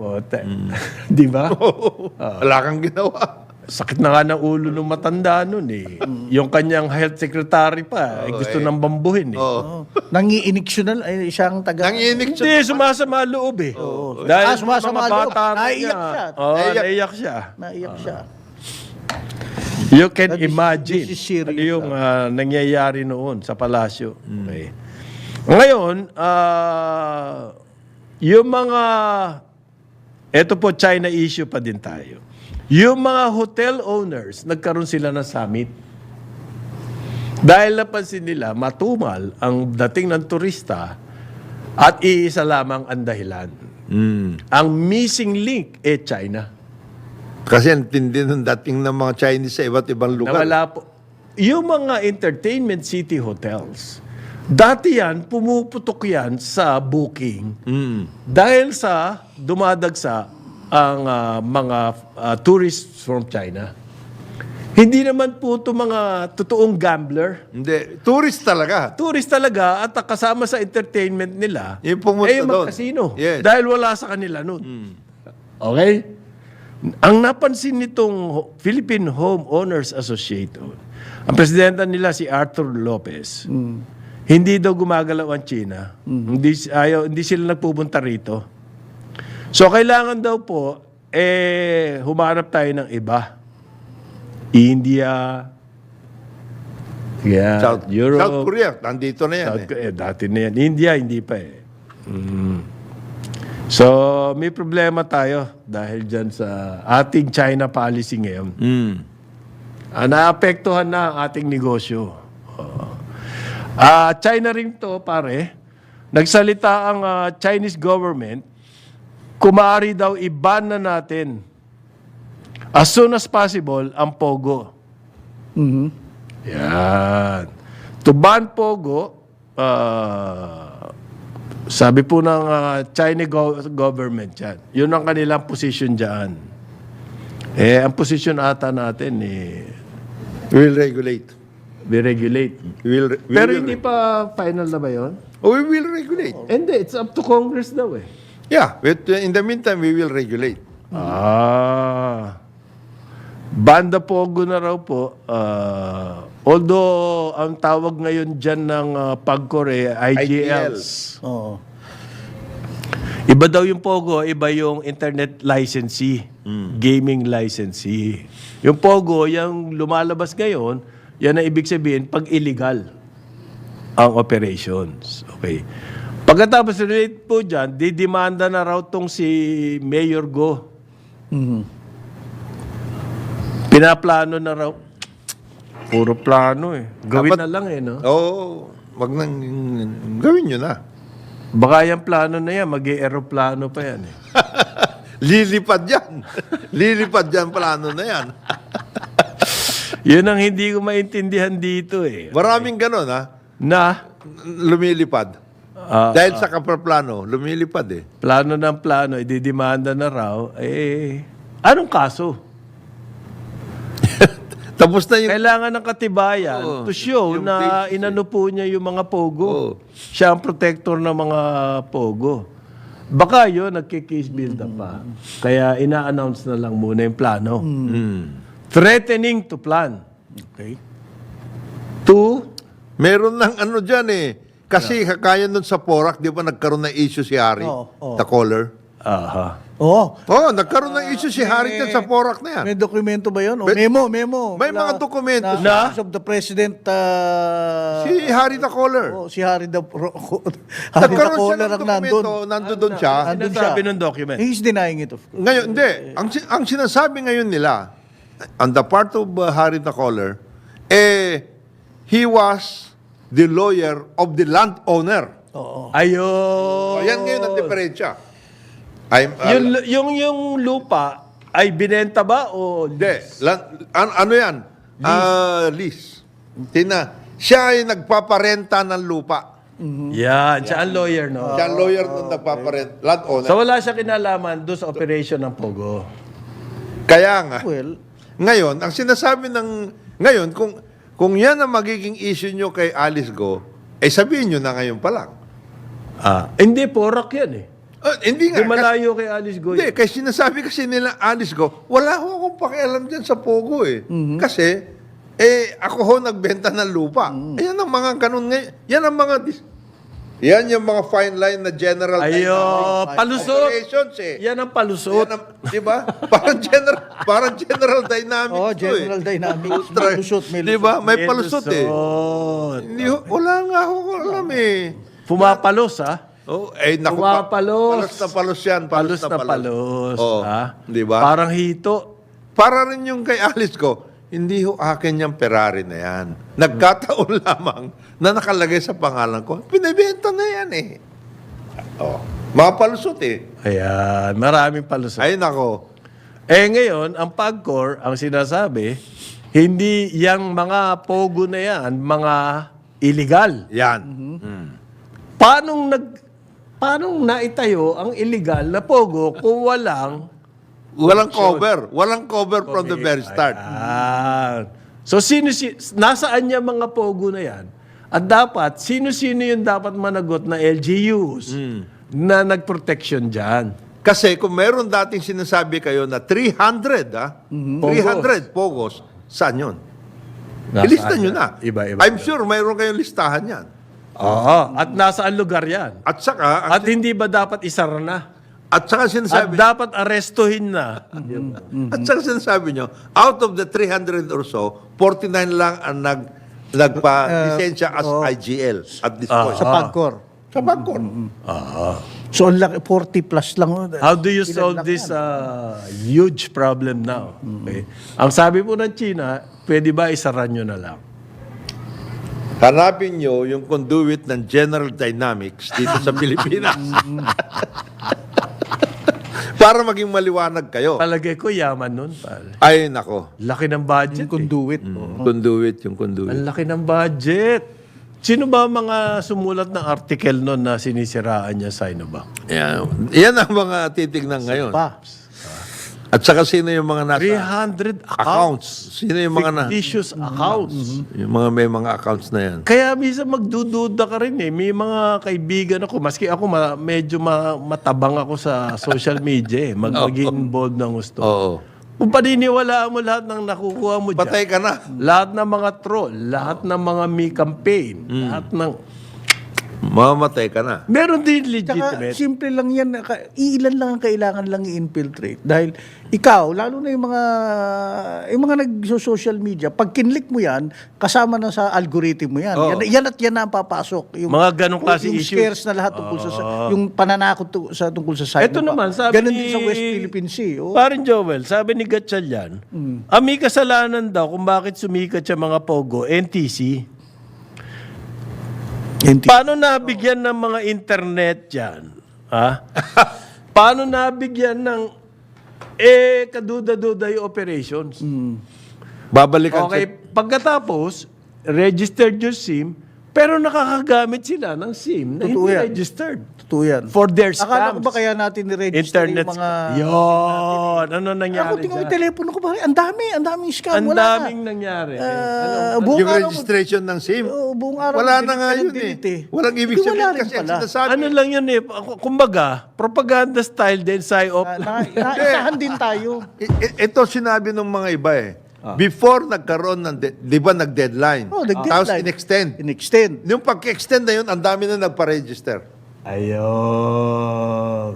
Di ba? Wala kang ginawa. Sakit na nga ng ulo ng matanda nun eh. Yung kanyang health secretary pa, gusto nang bambuhin eh. Nangiinik siya na, siyang taga... Nangiinik Hindi, sumasama loob eh. Dahil sumasama mga loob. bata Naiiyak siya. Naiyak siya. Naiyak siya. You can imagine this is serious, ano yung nangyayari noon sa palasyo. Okay. Ngayon, yung mga... Ito po, China issue pa din tayo. Yung mga hotel owners, nagkaroon sila ng summit. Dahil napansin nila, matumal ang dating ng turista at iisa lamang ang dahilan. Ang missing link, China. Kasi ang tindi ng dating ng mga Chinese sa iba't ibang lugar. Nawala po. Yung mga entertainment city hotels, dati yan, pumuputok yan sa booking dahil sa dumadagsa ang mga tourists from China. Hindi naman po ito mga totoong gambler. Hindi, tourist talaga. Tourist talaga at kasama sa entertainment nila, Yung pumunta doon. mag-casino. Yes. Dahil wala sa kanila nun. Okay? Ang napansin nitong Philippine Homeowners Association, ang presidente nila si Arthur Lopez, hindi daw gumagalaw ang China. Hindi sila nagpupunta rito. So, kailangan daw po, humanap tayo ng iba. India, South Europe, South Korea, nandito na yan. dati na yan. India, hindi pa eh. So, may problema tayo dahil dyan sa ating China policy ngayon. Naapektuhan na ang ating negosyo. China rin to, pare. Nagsalita ang Chinese government, kumaari daw i-ban na natin as soon as possible ang Pogo. Yan. To ban Pogo, sabi po ng Chinese government yan. Yun ang kanilang position dyan. Ang position ata natin, We'll regulate. we regulate. Pero hindi pa final na ba yun? We will regulate. Hindi, it's up to Congress daw eh. Yeah, but in the meantime, we will regulate. Banda Pogo na raw po. Although, ang tawag ngayon dyan ng PAGCOR IGLs. Oo. Iba daw yung Pogo, iba yung internet licensee, gaming licensee. Yung Pogo, yung lumalabas ngayon, yan ang ibig sabihin pag illegal ang operations. Okay. Pagkatapos relate po dyan, didemanda na raw tong si Mayor Go. Pinaplano na raw. Puro plano eh. Gawin Dapat- na lang eh, no? Oo, wag nang gawin nyo na. Baka yung plano na yan, mag-i-aeroplano pa yan eh. Lilipad yan. Lilipad yan, plano na yan. Yun ang hindi ko maintindihan dito eh. Maraming ganon, ha? Na, Lumilipad. Dahil sa kapaplano, lumilipad eh. plano ng plano, ididemanda na raw, anong kaso? Tapos na yung... Kailangan ng katibayan Oo, to show yung na basis, inano po niya yung mga pogo. Oo. Siya ang protector ng mga pogo. Baka yun, nagkikase build up pa. Kaya ina-announce na lang muna yung plano. Threatening to plan. Okay. To, Meron ng ano dyan eh. Kasi kaya nun sa Porac, di ba nagkaroon ng issue si Harry? Oo. The caller. aha. Oo. Oo, nagkaroon ng issue si Harry dyan sa Porac na yan. May dokumento ba yun? O, May- memo. may mga dokumento na Office of the President. Si Harry the caller. Si Harry the Harry the Nagkaroon siya caller ng ang nandun. dokumento, nandun siya. Nandun Sinasabi siya. ng document. He's denying it. Ngayon, hindi. Ang sinasabi ngayon nila, on the part of Harry the caller, he was the lawyer of the landowner. Oo. Ayun. Yan ngayon ang diferensya. Yung lupa ay binenta ba o Hindi. Ano yan? Lease. Siya ay nagpaparenta ng lupa. Yan, siya ang lawyer, no? Siya ang lawyer nung nagpaparenta. Landowner. So wala siya kinalaman doon sa operation ng Pogo. Kaya nga, Well, ngayon, ang sinasabi ng... Ngayon, kung yan ang magiging issue nyo kay Alice Go, sabihin nyo na ngayon pa lang. Hindi, Porac yan eh. Hindi nga. Di malayo kay Alice Goy. Hindi, kasi sinasabi kasi nila, Alice Go, wala ho akong pakialam dyan sa Pogo eh. Kasi, ako ho nagbenta ng lupa. Yan ang mga ganun ngayon. Yan ang mga... yan yung mga fine line na general Ayo, palusot. operations eh. Yan ang palusot. Yan ang- di ba? Parang general dynamics oh, to General eh. Dynamics. May lusot, may Di lusot. ba? May palusot eh. Palusot. Hindi, wala nga ako alam eh. Pumapalos, ha? Oh, naku, Pumapalos. palos na palos yan. Palos na palos. Oh, ha? di ba? Parang hito. Para rin yung kay Alice ko, hindi ho akin yung Ferrari na yan. Nagkataon lamang na nakalagay sa pangalan ko. Pinibenta na yan eh. Oh, mga palusot eh. Ayan, maraming palusot. Ay nako. Ngayon, ang PAGCOR, ang sinasabi, hindi yung mga pogo na yan, mga illegal. Yan. Paanong naitayo ang illegal na pogo kung Walang cover. Walang cover from the very start. Ayan. So, nasaan yung mga pogo na yan? At dapat, sino-sino yung dapat managot na LGUs na nag-protection dyan? Kasi kung meron dating sinasabi kayo na 300, 300 pogos, saan yun? Ilista nyo na. Iba-iba. I'm sure mayroon kayong listahan yan. Oo. At nasaan lugar yan? At saka, At hindi ba dapat isara na? at saka At sinasabi, dapat arestuhin na. at saka sinasabi nyo, out of the 300 or so, 49 lang ang nagpa-lisensya as IGL at this point. Sa PAGCOR. Sa Bangkor. So, ang laki, 40 plus lang. How do you solve this huge problem now? Okay. Ang sabi po ng China, pwede ba isara nyo na lang? Hanapin nyo yung conduit ng General Dynamics dito sa Pilipinas. Para maging maliwanag kayo. Palagay ko yaman nun, pal. Ay, nako. Laki ng budget. Conduit. Conduit, yung conduit. Ang laki ng budget. Sino ba mga sumulat ng article nun na sinisiraan niya sa Sinovac? Yan ang mga titignan ngayon. Pa. At saka sino yung mga nasa 300 accounts. accounts? Sino yung mga Fictitious accounts. yung mga may mga accounts na yan? Kaya minsan magdududa ka rin eh. May mga kaibigan ako, maski ako medyo matabang ako sa social media eh. Maging involved ng gusto. Oo. Kung paniniwalaan mo lahat ng nakukuha mo dyan, Patay ka na. lahat ng mga troll, lahat ng mga may campaign, lahat ng... Mamamatay ka na. Meron din Tsaka, legitimate. simple lang yan. Ilan lang ang kailangan lang i-infiltrate. Dahil ikaw, lalo na yung mga nag-social media, pag kinlik mo yan, kasama na sa algorithm mo yan. Oo. Yan at yan na ang papasok. Yung, Mga ganong klase yung issues. scares na lahat tungkol sa yung pananakot tungkol sa cyber. Ito naman, sabi Ganon ni... din sa West Philippine Sea. Oh. Parin Joel, sabi ni Gatchalian, may kasalanan daw kung bakit sumikat siya mga Pogo, NTC. Paano nabigyan ng mga internet yan? Ha? Paano nabigyan ng kaduda-duda yung operations? Babalikan Okay, pagkatapos, registered yung SIM, pero nakakagamit sila ng SIM na Totoo hindi yan. registered. Totoo yan. For their Akala ko scams. ba kaya natin ni-register Internet. yung mga... Yun. Ano nangyari Ako tingnan mo yung dyan? telepono ko, pare. Ang daming scam. Ang Wala daming na. nangyari. Buong yung araw mo- registration ng SIM. buong araw Wala mo na nga delete yun ka ng delete eh. Walang ibig Hindi, wala sabihin rin kasi ang pala. sinasabi. Ano lang yun eh. Kumbaga, propaganda style din, psyop. Naisahan din tayo. Ito sinabi ng mga iba eh. Before nagkaroon ng, di ba nag-deadline? Oh, Tapos nag-deadline. in-extend. In-extend. Yung pag-extend na yun, ang dami na nagpa-register. Ayun.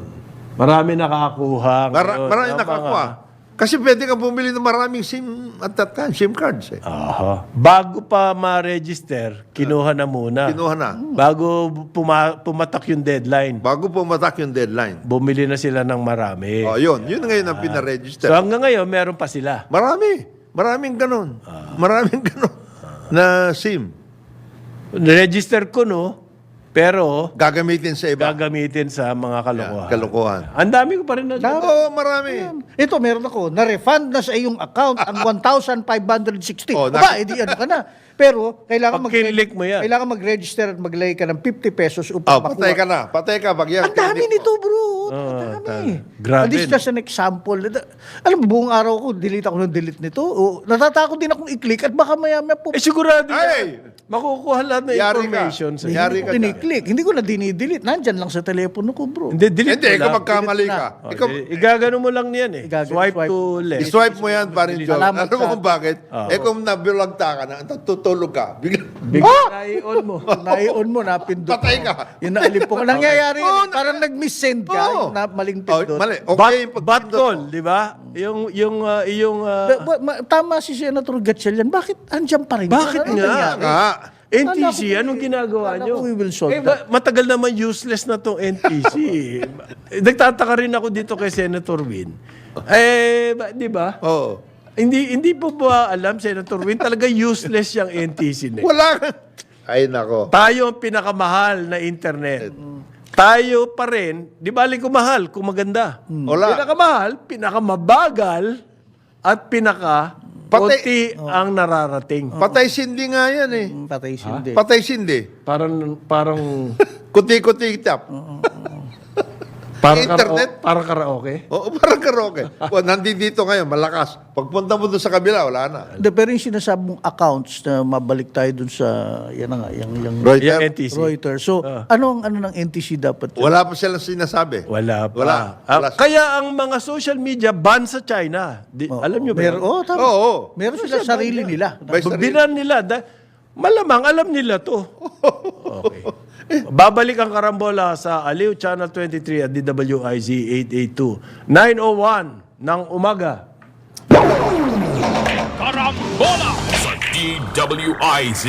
Marami nakakuha. Maraming nakakuha. Kasi pwede kang bumili ng maraming SIM at that time, SIM cards eh. Aha. Bago pa ma-register, kinuha na muna. Kinuha na. Bago pumatak yung deadline, Bago pumatak yung deadline. bumili na sila ng marami. Oh, yun. Yun ngayon ang So pinaregister. hanggang ngayon, meron pa sila. Marami. Maraming ganun. Maraming ganun na SIM. Register ko, no? Pero, Gagamitin sa iba. gagamitin sa mga kalokohan. Kalokohan. Ang dami ko pa rin na. Oo, marami. Ito, meron ako. Na-refund na sa iyong account ang 1,560. Oh, Aba, edi ano ka na. Pero, kailangan Pag kinlik mo yan. Kailangan mag-register at maglay ka ng 50 pesos upang Oh, patay ka na. Patay ka. Pag yan, Ang dami nito, bro. Ang dami. Grabe, This is just an example. Alam mo, buong araw ko, delete ako ng delete nito. O, natatakot din akong i-click at baka maya-maya po. Sigurado Ay! yan. Makukuha lahat ng Yari ka. information. Sa Yari ka dyan. Click. Hindi ko na dinidelete. Nandyan lang sa telepono ko, bro. Hindi, delete Hindi, mo ikaw lang. magkamali ka. Ikaw, Igagano mo lang niyan eh. Swipe Swipe. to left. I-swipe mo yan, parin John. Salamat Alam mo sa- kung bakit? Kung nabilagta ka na, tutulog ka. Bigla, Bigla na-on mo. Na-on mo, napindot Patay mo. ka. Yung naalip po. Nangyayari Oo, yun. Parang nag-miss-send ka. Oo. Yung maling Oh, pindot. mali. But, Okay, yung but pagpindot call, mo. di ba? Tama si Senator Gatchalian. Bakit andyan pa rin? Bakit Ano nga? nangyari? Nga. NTC, anong ginagawa Akala nyo? ko we will solve Matagal naman useless na tong NTC. Nagtataka rin ako dito kay Senator Win. Di ba? Oo. Hindi po ba alam, Senator Win, talaga useless yung NTC net. Wala. Ay, nako. Tayo ang pinakamahal na internet. Tayo pa rin, di bali kung mahal, kung maganda. Wala. Pinakamahal, pinakamabagal, at konti ang nararating. Patay sindi nga yan eh. Patay sindi. Patay sindi. Parang Kuti-kuti tap. Internet? Parang karaoke. Oo, parang karaoke. Well, nandito ngayon, malakas. Pagpunta mo doon sa kabila, wala na. Pero yung sinasabi mong accounts na mabalik tayo dun sa, yan na nga, yung Reuters? Yung NTC. Reuters. So, ano ng NTC dapat? Wala pa silang sinasabi. Wala pa. Wala. Ah, Wala. kaya ang mga social media ban sa China. Alam nyo ba? Meron, tama. Oo. Meron sila sarili nila. May sarili. Binan nila. Malamang alam nila to. Okay. Babalik ang karambola sa Aliw Channel 23 at DWIZ 882. 9:01 ng umaga. Karambola sa DWIZ.